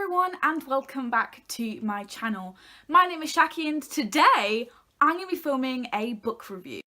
everyone and welcome back to my channel. My name is Shaki and today I'm going to be filming a book review.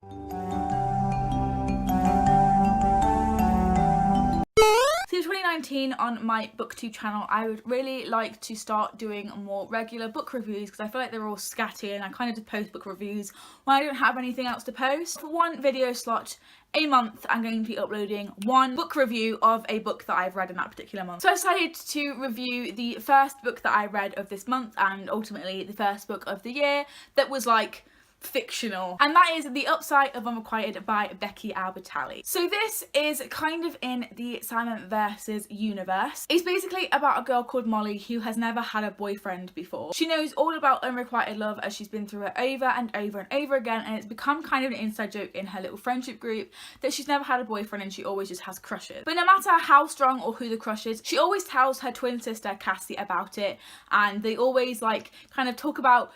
Since 2019 on my booktube channel, I would really like to start doing more regular book reviews because I feel like they're all scatty and I kind of just post book reviews when I don't have anything else to post. For one video slot a month, I'm going to be uploading one book review of a book that I've read in that particular month. So I decided to review the first book that I read of this month and ultimately the first book of the year that was like fictional, and that is The Upside of Unrequited by Becky Albertalli. So this is kind of in the Simon Versus universe. It's basically about a girl called Molly who has never had a boyfriend before. She knows all about unrequited love as she's been through it over and over and over again, and it's become kind of an inside joke in her little friendship group that she's never had a boyfriend and she always just has crushes. But no matter how strong or who the crush is, she always tells her twin sister Cassie about it, and they always like kind of talk about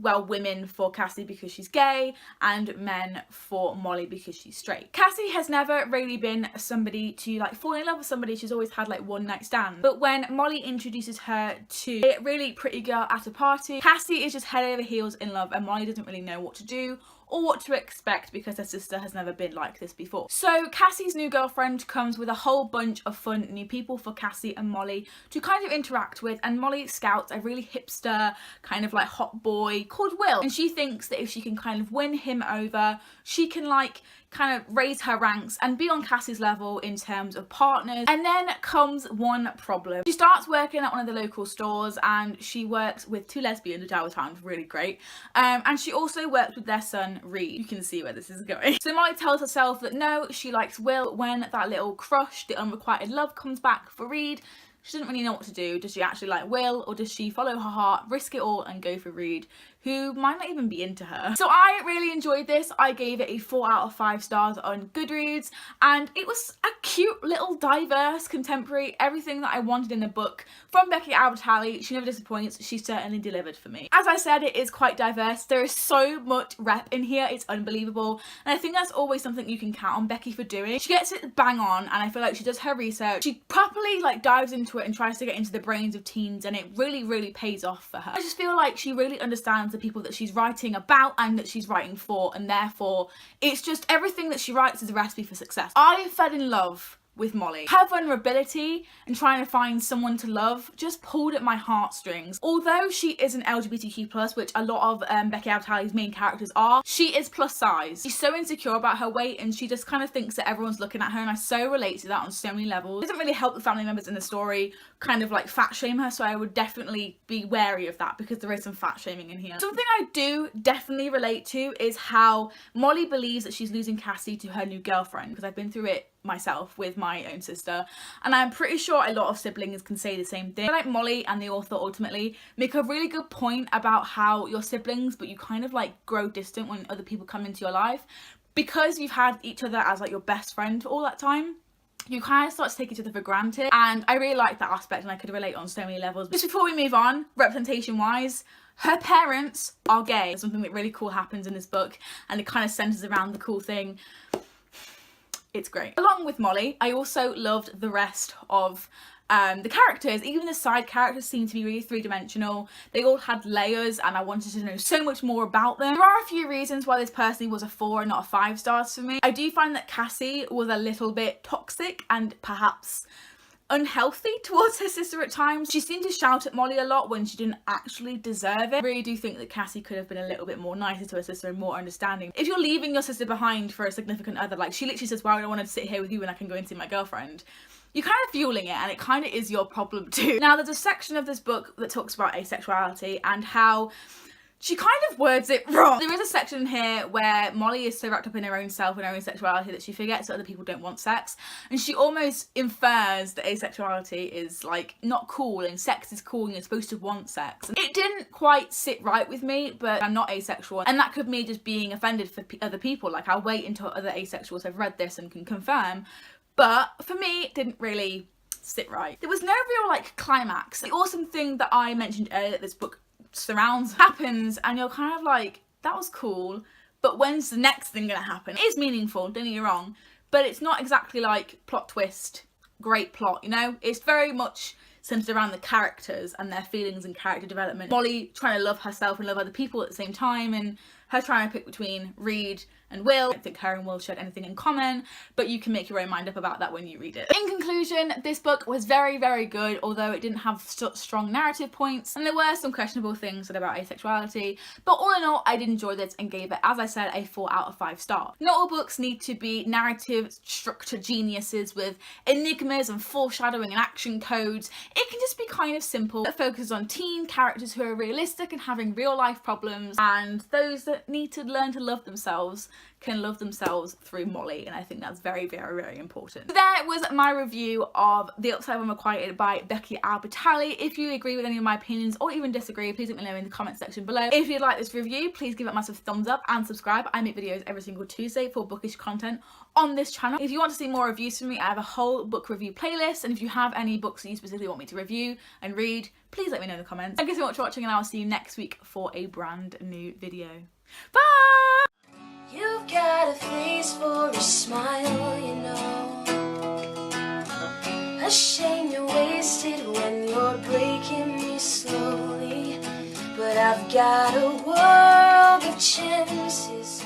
well, women for Cassie because she's gay and men for Molly because she's straight. Cassie has never really been somebody to like fall in love with somebody. She's always had like one night stand. But when Molly introduces her to a really pretty girl at a party, Cassie is just head over heels in love and Molly doesn't really know what to do or what to expect because her sister has never been like this before. So Cassie's new girlfriend comes with a whole bunch of fun new people for Cassie and Molly to kind of interact with, and Molly scouts a really hipster kind of like hot boy called Will, and she thinks that if she can kind of win him over, she can like kind of raise her ranks and be on Cassie's level in terms of partners. And then comes one problem. She starts working at one of the local stores and she works with two lesbians, which I always found really great. And she also works with their son Reed. You can see where this is going. So Molly tells herself that no, she likes Will. When that little crush, the unrequited love, comes back for Reed, she doesn't really know what to do. Does she actually like Will, or does she follow her heart, risk it all and go for Reed, who might not even be into her? So I really enjoyed this. I gave it a 4 out of 5 stars on Goodreads, and it was a cute little diverse contemporary, everything that I wanted in a book from Becky Albertalli. She never disappoints. She certainly delivered for me. As I said, it is quite diverse. There is so much rep in here. It's unbelievable, and I think that's always something you can count on Becky for doing. She gets it bang on, and I feel like she does her research. She properly like dives into it and tries to get into the brains of teens, and it really pays off for her. I just feel like she really understands the people that she's writing about and that she's writing for, and therefore it's just everything that she writes is a recipe for success. I fell in love with Molly. Her vulnerability and trying to find someone to love just pulled at my heartstrings. Although she is an LGBTQ+, which a lot of Becky Albertalli's main characters are, she is plus size. She's so insecure about her weight and she just kind of thinks that everyone's looking at her, and I so relate to that on so many levels. It doesn't really help the family members in the story kind of like fat shame her, so I would definitely be wary of that because there is some fat shaming in here. Something I do definitely relate to is how Molly believes that she's losing Cassie to her new girlfriend, because I've been through it myself with my own sister, and I'm pretty sure a lot of siblings can say the same thing. I feel like Molly and the author ultimately make a really good point about how you're siblings but you kind of like grow distant when other people come into your life because you've had each other as like your best friend for all that time. You kind of start to take each other for granted, and I really like that aspect and I could relate on so many levels. Just before we move on, representation wise, her parents are gay. Something that really cool happens in this book and it kind of centers around the cool thing. It's great. Along with Molly, I also loved the rest of the characters. Even the side characters seemed to be really three-dimensional. They all had layers and I wanted to know so much more about them. There are a few reasons why this personally was a 4 and not a 5 stars for me. I do find that Cassie was a little bit toxic and perhaps unhealthy towards her sister at times. She seemed to shout at Molly a lot when she didn't actually deserve it. I really do think that Cassie could have been a little bit more nicer to her sister and more understanding. If you're leaving your sister behind for a significant other, like she literally says, well, I don't want to sit here with you when I can go and see my girlfriend, you're kind of fueling it and it kind of is your problem too. Now there's a section of this book that talks about asexuality and how she kind of words it wrong. There is a section here where Molly is so wrapped up in her own self and her own sexuality that she forgets that other people don't want sex, and she almost infers that asexuality is like not cool and sex is cool and you're supposed to want sex. And it didn't quite sit right with me, but I'm not asexual, and that could be me just being offended for other people. Like I'll wait until other asexuals have read this and can confirm, but for me it didn't really sit right. There was no real like climax. The awesome thing that I mentioned earlier that this book surrounds happens and you're kind of like, that was cool, but when's the next thing gonna happen? It is meaningful, don't get me wrong, but it's not exactly like plot twist, great plot, you know? It's very much centered around the characters and their feelings and character development. Molly trying to love herself and love other people at the same time, and her trying to pick between Reed and Will. I don't think her and Will shared anything in common, but you can make your own mind up about that when you read it. In conclusion, this book was very, very good, although it didn't have strong narrative points, and there were some questionable things said about asexuality, but all in all, I did enjoy this and gave it, as I said, a 4 out of 5 stars. Not all books need to be narrative structure geniuses with enigmas and foreshadowing and action codes. It can just be kind of simple, that focuses on teen characters who are realistic and having real life problems, and those that need to learn to love themselves can love themselves through Molly, and I think that's very, very, very important. So there was my review of The Upside of Unrequited by Becky Albertalli. If you agree with any of my opinions or even disagree, please let me know in the comment section below. If you'd like this review, please give it a massive thumbs up and subscribe. I make videos every single Tuesday for bookish content on this channel. If you want to see more reviews from me, I have a whole book review playlist, and if you have any books that you specifically want me to review and read, please let me know in the comments. Thank you so much for watching, and I'll see you next week for a brand new video. Bye! You've got a face for a smile, you know. A shame you're wasted when you're breaking me slowly. But I've got a world of chances.